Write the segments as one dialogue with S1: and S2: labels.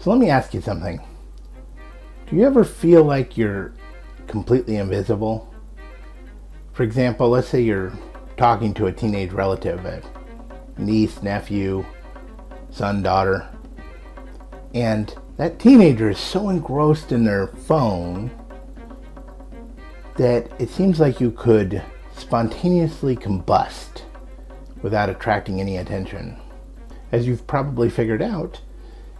S1: So let me ask you something. Do you ever feel like you're completely invisible? For example, let's say you're talking to a teenage relative, a niece, nephew, son, daughter, and that teenager is so engrossed in their phone that it seems like you could spontaneously combust without attracting any attention. As you've probably figured out,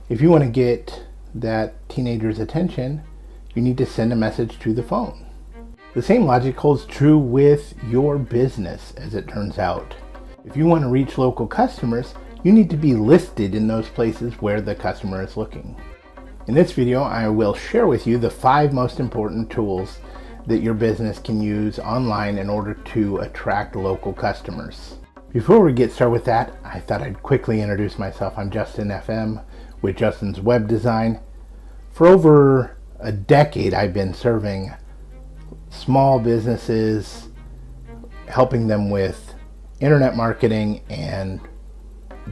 S1: if you want to get that teenager's attention, you need to send a message to the phone. The same logic holds true with your business, as it turns out. If you want to reach local customers, you need to be listed in those places where the customer is looking. In this video, I will share with you the 5 most important tools that your business can use online in order to attract local customers. Before we get started with that, I thought I'd quickly introduce myself. I'm Justin FM with Justin's Web Design. For over a decade, I've been serving small businesses, helping them with internet marketing and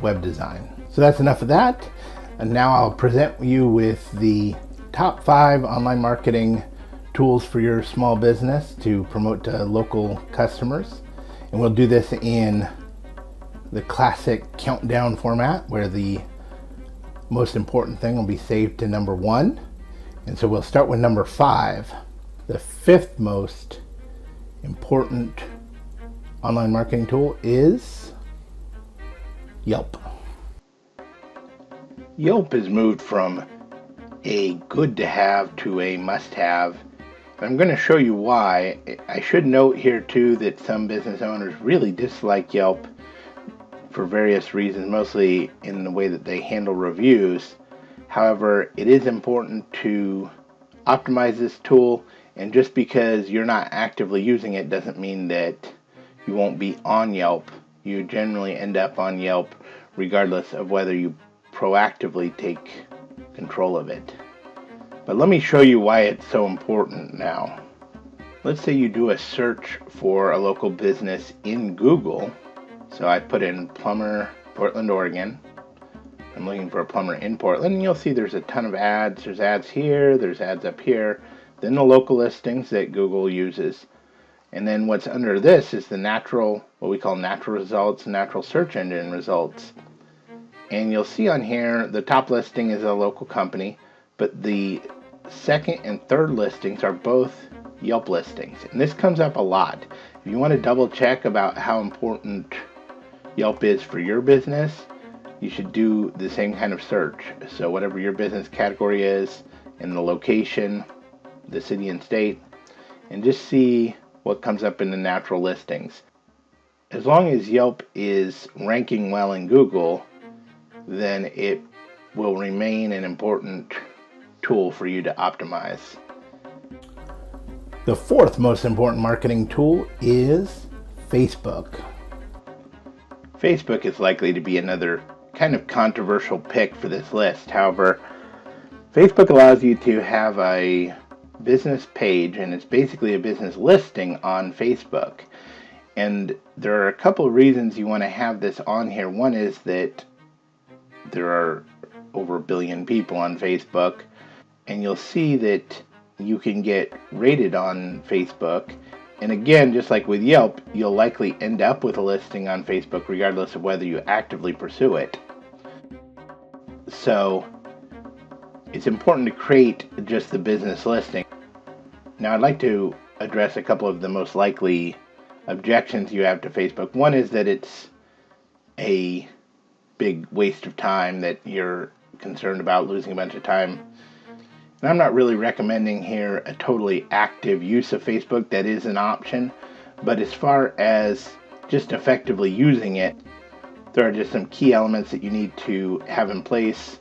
S1: web design. So that's enough of that. And now I'll present you with the top 5 online marketing tools for your small business to promote to local customers. And we'll do this in the classic countdown format, where the most important thing will be saved to number 1. And so we'll start with number 5. The 5th most important online marketing tool is Yelp. Yelp has moved from a good to have to a must have. I'm going to show you why. I should note here too that some business owners really dislike Yelp for various reasons, mostly in the way that they handle reviews. However, it is important to optimize this tool, and just because you're not actively using it doesn't mean that you won't be on Yelp. You generally end up on Yelp regardless of whether you proactively take control of it. But let me show you why it's so important now. Let's say you do a search for a local business in Google. So I put in plumber, Portland, Oregon. I'm looking for a plumber in Portland, and you'll see there's a ton of ads. There's ads here, there's ads up here, then the local listings that Google uses. And then what's under this is the natural, what we call natural results, natural search engine results. And you'll see on here, the top listing is a local company, but the second and third listings are both Yelp listings. And this comes up a lot. If you want to double check about how important Yelp is for your business, you should do the same kind of search. So whatever your business category is, and the location, the city and state, and just see what comes up in the natural listings. As long as Yelp is ranking well in Google, then it will remain an important tool for you to optimize. The 4th most important marketing tool is Facebook. Facebook is likely to be another kind of controversial pick for this list. However, Facebook allows you to have a business page, and it's basically a business listing on Facebook. And there are a couple of reasons you want to have this on here. One is that there are over 1 billion people on Facebook, and you'll see that you can get rated on Facebook. And again, just like with Yelp, you'll likely end up with a listing on Facebook regardless of whether you actively pursue it. So it's important to create just the business listing. Now I'd like to address a couple of the most likely objections you have to Facebook. One is that it's a big waste of time, that you're concerned about losing a bunch of time. And I'm not really recommending here a totally active use of Facebook. That is an option. But as far as just effectively using it, there are just some key elements that you need to have in place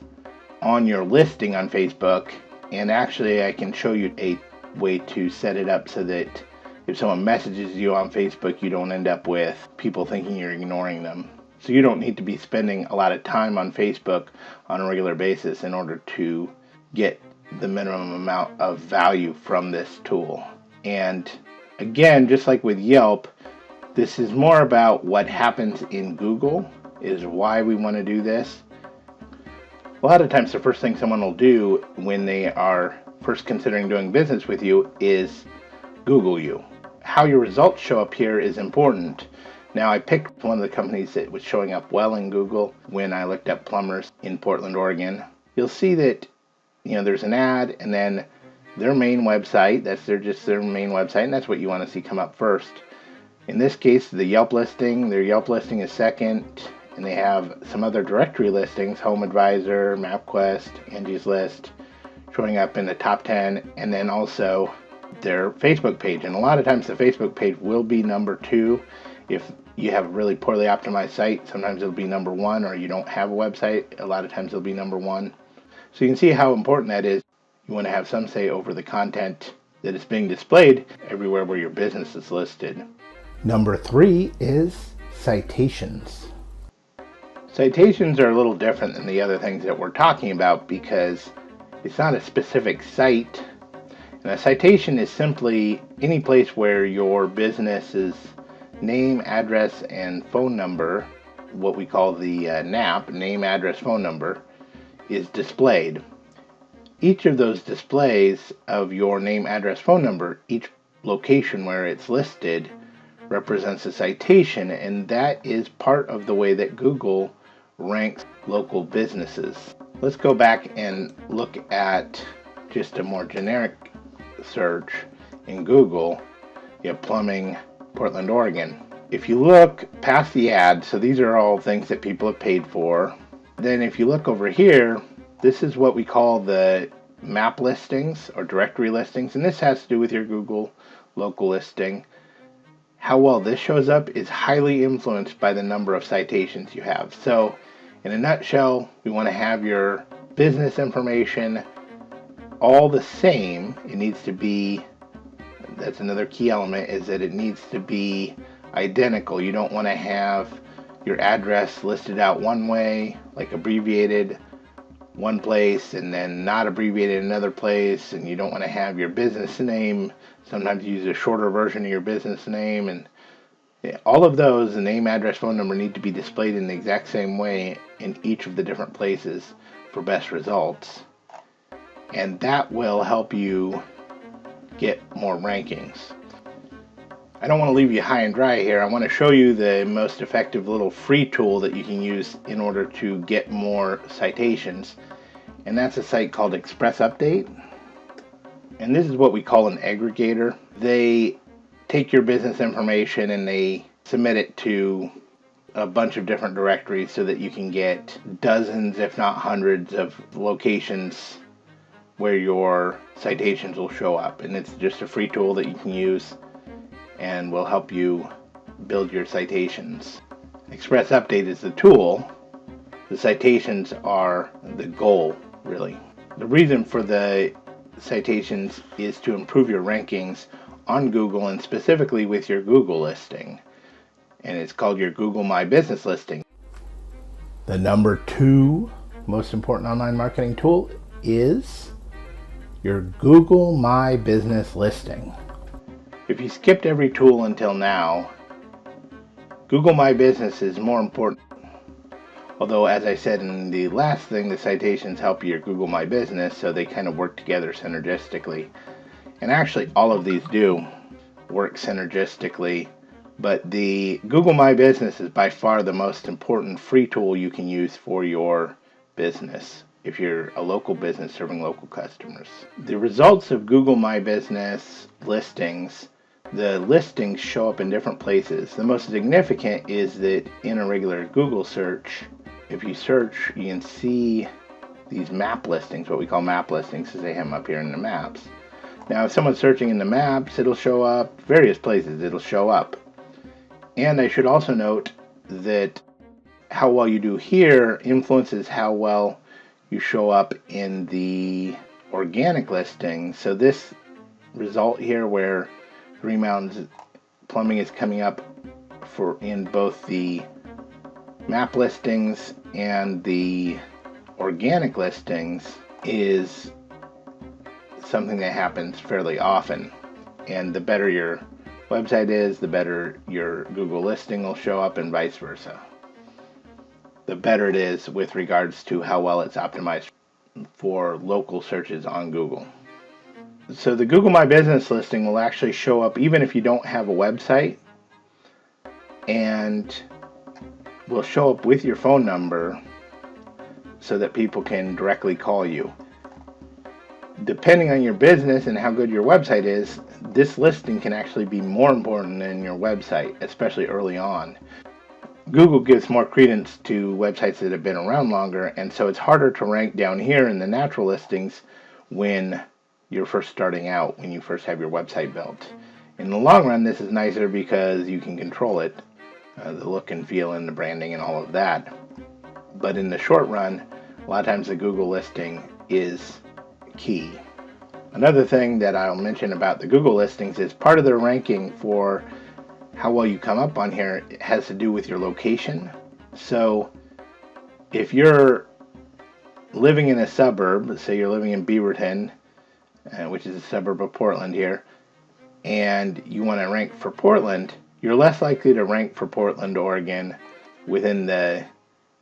S1: on your listing on Facebook. And actually, I can show you a way to set it up so that if someone messages you on Facebook, you don't end up with people thinking you're ignoring them. So you don't need to be spending a lot of time on Facebook on a regular basis in order to get the minimum amount of value from this tool. And again, just like with Yelp, this is more about what happens in Google, is why we want to do this. A lot of times the first thing someone will do when they are first considering doing business with you is Google you. How your results show up here is important. Now, I picked one of the companies that was showing up well in Google when I looked up plumbers in Portland, Oregon. You'll see that, there's an ad and then their main website. That's their main website, and that's what you want to see come up first. In this case, the Yelp listing, their Yelp listing is second, and they have some other directory listings, Home Advisor, MapQuest, Angie's List, showing up in the top 10, and then also their Facebook page. And a lot of times the Facebook page will be number 2. If you have a really poorly optimized site, sometimes it'll be number 1, or you don't have a website, a lot of times it'll be number 1. So you can see how important that is. You want to have some say over the content that is being displayed everywhere where your business is listed. Number 3 is citations. Citations are a little different than the other things that we're talking about because it's not a specific site. And a citation is simply any place where your business's name, address, and phone number, what we call the NAP, name, address, phone number, is displayed. Each of those displays of your name, address, phone number, each location where it's listed represents a citation, and that is part of the way that Google ranks local businesses. Let's go back and look at just a more generic search in Google. You have plumbing, Portland, Oregon. If you look past the ad, so these are all things that people have paid for. Then if you look over here, this is what we call the map listings or directory listings, and this has to do with your Google local listing. How well this shows up is highly influenced by the number of citations you have. So in a nutshell, we want to have your business information all the same. It needs to be, that's another key element, is that it needs to be identical. You don't want to have your address listed out one way, like abbreviated one place and then not abbreviated another place, and you don't want to have your business name. Sometimes you use a shorter version of your business name, and all of those, the name, address, phone number, need to be displayed in the exact same way in each of the different places for best results. And that will help you get more rankings. I don't want to leave you high and dry here. I want to show you the most effective little free tool that you can use in order to get more citations. And that's a site called Express Update. And this is what we call an aggregator. They take your business information and they submit it to a bunch of different directories so that you can get dozens, if not hundreds, of locations where your citations will show up. And it's just a free tool that you can use and will help you build your citations. Express Update is the tool. The citations are the goal, really. The reason for the citations is to improve your rankings on Google, and specifically with your Google listing. And it's called your Google My Business listing. The number 2 most important online marketing tool is your Google My Business listing. If you skipped every tool until now, Google My Business is more important. Although, as I said in the last thing, the citations help your Google My Business, so they kind of work together synergistically. And actually, all of these do work synergistically, but the Google My Business is by far the most important free tool you can use for your business if you're a local business serving local customers. The results of Google My Business listings, the listings show up in different places. The most significant is that in a regular Google search, if you search, you can see these map listings, what we call map listings, because they have them up here in the maps. Now, if someone's searching in the maps, it'll show up various places. It'll show up. And I should also note that how well you do here influences how well you show up in the organic listings. So this result here where Green Mountains Plumbing is coming up for in both the map listings and the organic listings is something that happens fairly often. And the better your website is, the better your Google listing will show up, and vice versa. the better it is with regards to how well it's optimized for local searches on Google. So the Google My Business listing will actually show up even if you don't have a website, and will show up with your phone number so that people can directly call you. Depending on your business and how good your website is, this listing can actually be more important than your website, especially early on. Google gives more credence to websites that have been around longer, and so it's harder to rank down here in the natural listings when you're first starting out, when you first have your website built. In the long run, this is nicer because you can control it, the look and feel and the branding and all of that. But in the short run, a lot of times the Google listing is key. Another thing that I'll mention about the Google listings is part of their ranking for how well you come up on here has to do with your location. So if you're living in a suburb, say you're living in Beaverton, which is a suburb of Portland here, and you want to rank for Portland, you're less likely to rank for Portland, Oregon within the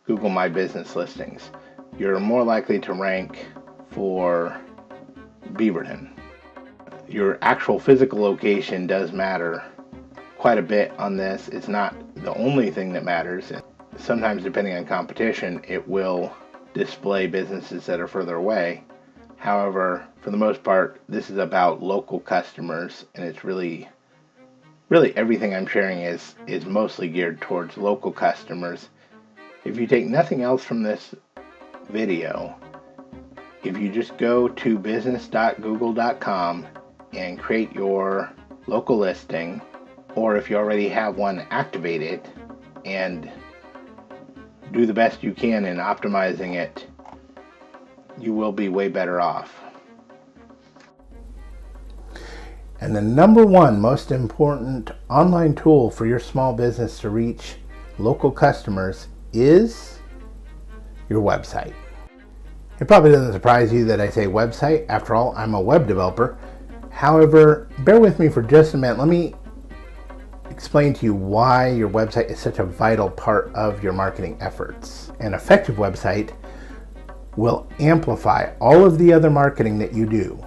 S1: Google My Business listings. You're more likely to rank for Beaverton. Your actual physical location does matter quite a bit on this. It's not the only thing that matters. Sometimes, depending on competition, it will display businesses that are further away. However, for the most part, this is about local customers, and it's really everything I'm sharing is mostly geared towards local customers. If you take nothing else from this video, if you just go to business.google.com and create your local listing, or if you already have one, activate it and do the best you can in optimizing it, you will be way better off. And the number one most important online tool for your small business to reach local customers is your website. It probably doesn't surprise you that I say website. After all, I'm a web developer. However, bear with me for just a minute. Let me explain to you why your website is such a vital part of your marketing efforts. An effective website will amplify all of the other marketing that you do.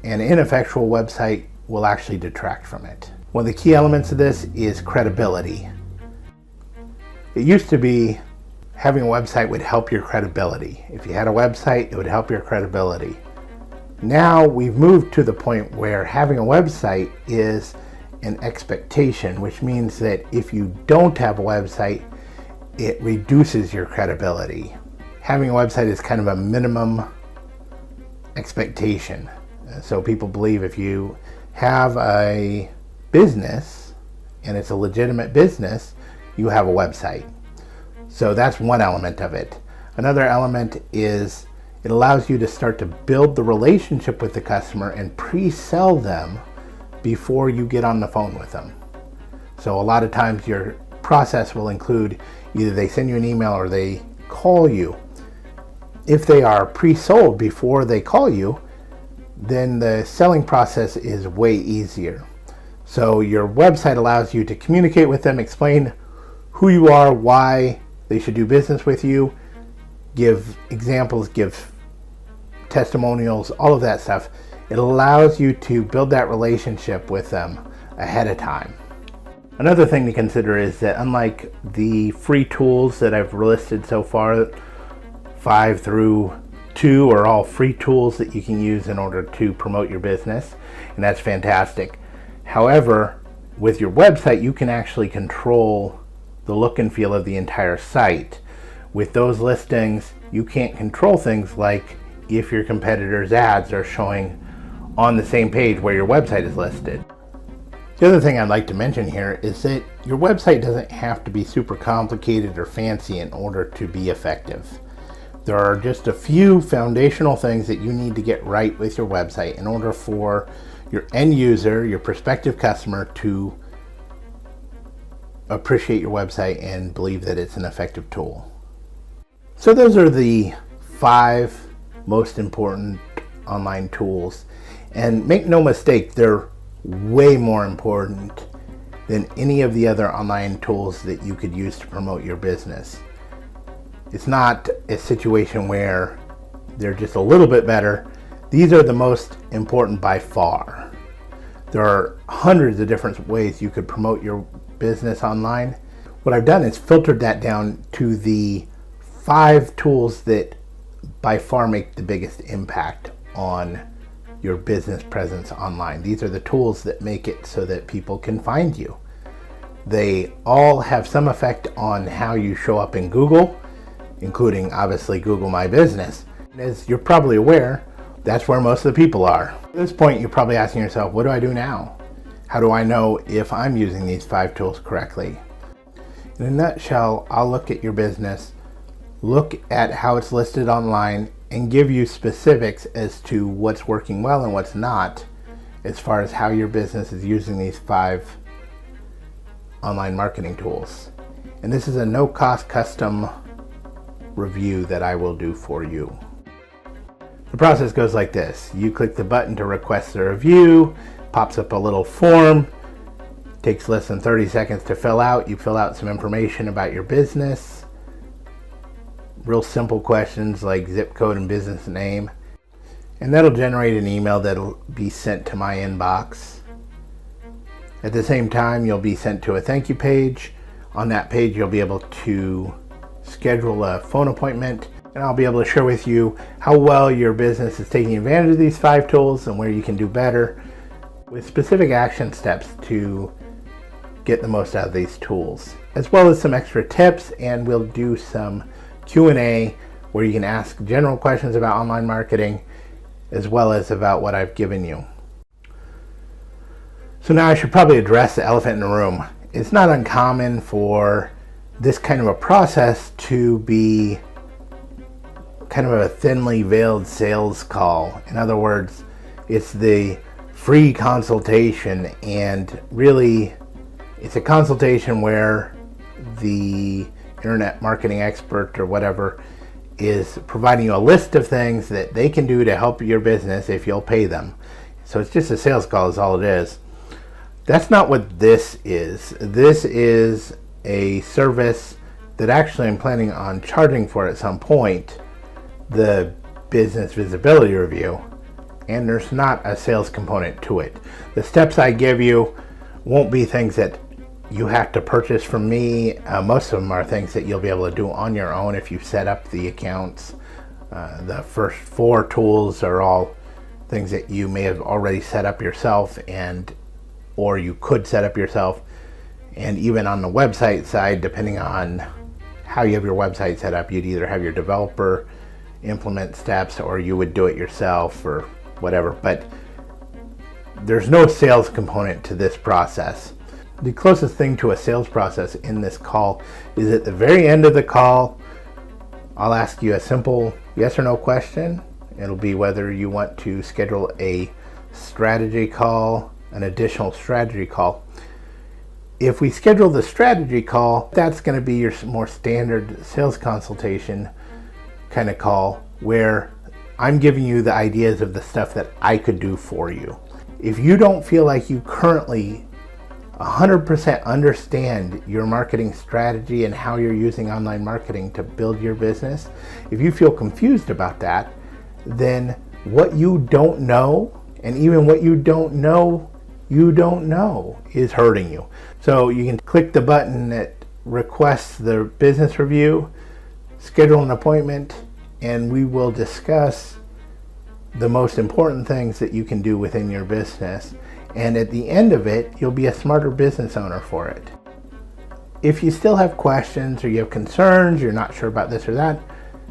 S1: An ineffectual website will actually detract from it. One of the key elements of this is credibility. It used to be having a website would help your credibility. If you had a website, it would help your credibility. Now we've moved to the point where having a website is an expectation, which means that if you don't have a website, it reduces your credibility. Having a website is kind of a minimum expectation. So people believe if you have a business and it's a legitimate business, you have a website. So that's one element of it. Another element is it allows you to start to build the relationship with the customer and pre-sell them before you get on the phone with them. So a lot of times your process will include either they send you an email or they call you. If they are pre-sold before they call you, then the selling process is way easier. So your website allows you to communicate with them, explain who you are, why they should do business with you, give examples, give testimonials, all of that stuff. It allows you to build that relationship with them ahead of time. Another thing to consider is that unlike the free tools that I've listed so far, 5 through 2 are all free tools that you can use in order to promote your business, and that's fantastic. However, with your website, you can actually control the look and feel of the entire site. With those listings, you can't control things like if your competitors' ads are showing on the same page where your website is listed. The other thing I'd like to mention here is that your website doesn't have to be super complicated or fancy in order to be effective. There are just a few foundational things that you need to get right with your website in order for your end user, your prospective customer, to appreciate your website and believe that it's an effective tool. So those are the 5 most important online tools. And make no mistake, they're way more important than any of the other online tools that you could use to promote your business. It's not a situation where they're just a little bit better. These are the most important by far. There are hundreds of different ways you could promote your business online. What I've done is filtered that down to the 5 tools that by far make the biggest impact on your business presence online. These are the tools that make it so that people can find you. They all have some effect on how you show up in Google, including obviously Google My Business. As you're probably aware, that's where most of the people are. At this point, you're probably asking yourself, what do I do now? How do I know if I'm using these 5 tools correctly? In a nutshell, I'll look at your business, look at how it's listed online, and give you specifics as to what's working well and what's not, as far as how your business is using these 5 online marketing tools. And this is a no-cost custom review that I will do for you. The process goes like this. You click the button to request a review, pops up a little form, takes less than 30 seconds to fill out. You fill out some information about your business, real simple questions like zip code and business name, and that'll generate an email that'll be sent to my inbox. At the same time, you'll be sent to a thank you page. On that page, you'll be able to schedule a phone appointment, and I'll be able to share with you how well your business is taking advantage of these 5 tools and where you can do better, with specific action steps to get the most out of these tools, as well as some extra tips. And we'll do some Q&A where you can ask general questions about online marketing as well as about what I've given you. So now I should probably address the elephant in the room. It's not uncommon for this kind of a process to be kind of a thinly veiled sales call. In other words, it's the free consultation, and really it's a consultation where the internet marketing expert or whatever is providing you a list of things that they can do to help your business if you'll pay them. So it's just a sales call is all it is. That's not what this is. This is a service that actually I'm planning on charging for at some point, the business visibility review, and there's not a sales component to it. The steps I give you won't be things that you have to purchase from me. Most of them are things that you'll be able to do on your own if you set up the accounts. The first 4 tools are all things that you may have already set up yourself, or you could set up yourself. And even on the website side, depending on how you have your website set up, you'd either have your developer implement steps or you would do it yourself or whatever. But there's no sales component to this process. The closest thing to a sales process in this call is at the very end of the call, I'll ask you a simple yes or no question. It'll be whether you want to schedule a strategy call, an additional strategy call. If we schedule the strategy call, that's going to be your more standard sales consultation kind of call, where I'm giving you the ideas of the stuff that I could do for you. If you don't feel like you currently 100% understand your marketing strategy and how you're using online marketing to build your business, if you feel confused about that, then what you don't know, and even what you don't know is hurting you. So you can click the button that requests the business review, schedule an appointment, and we will discuss the most important things that you can do within your business. And at the end of it, you'll be a smarter business owner for it. If you still have questions or you have concerns, you're not sure about this or that,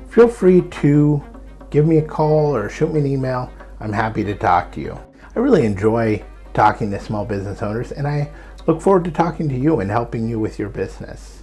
S1: feel free to give me a call or shoot me an email. I'm happy to talk to you. I really enjoy talking to small business owners, and I look forward to talking to you and helping you with your business.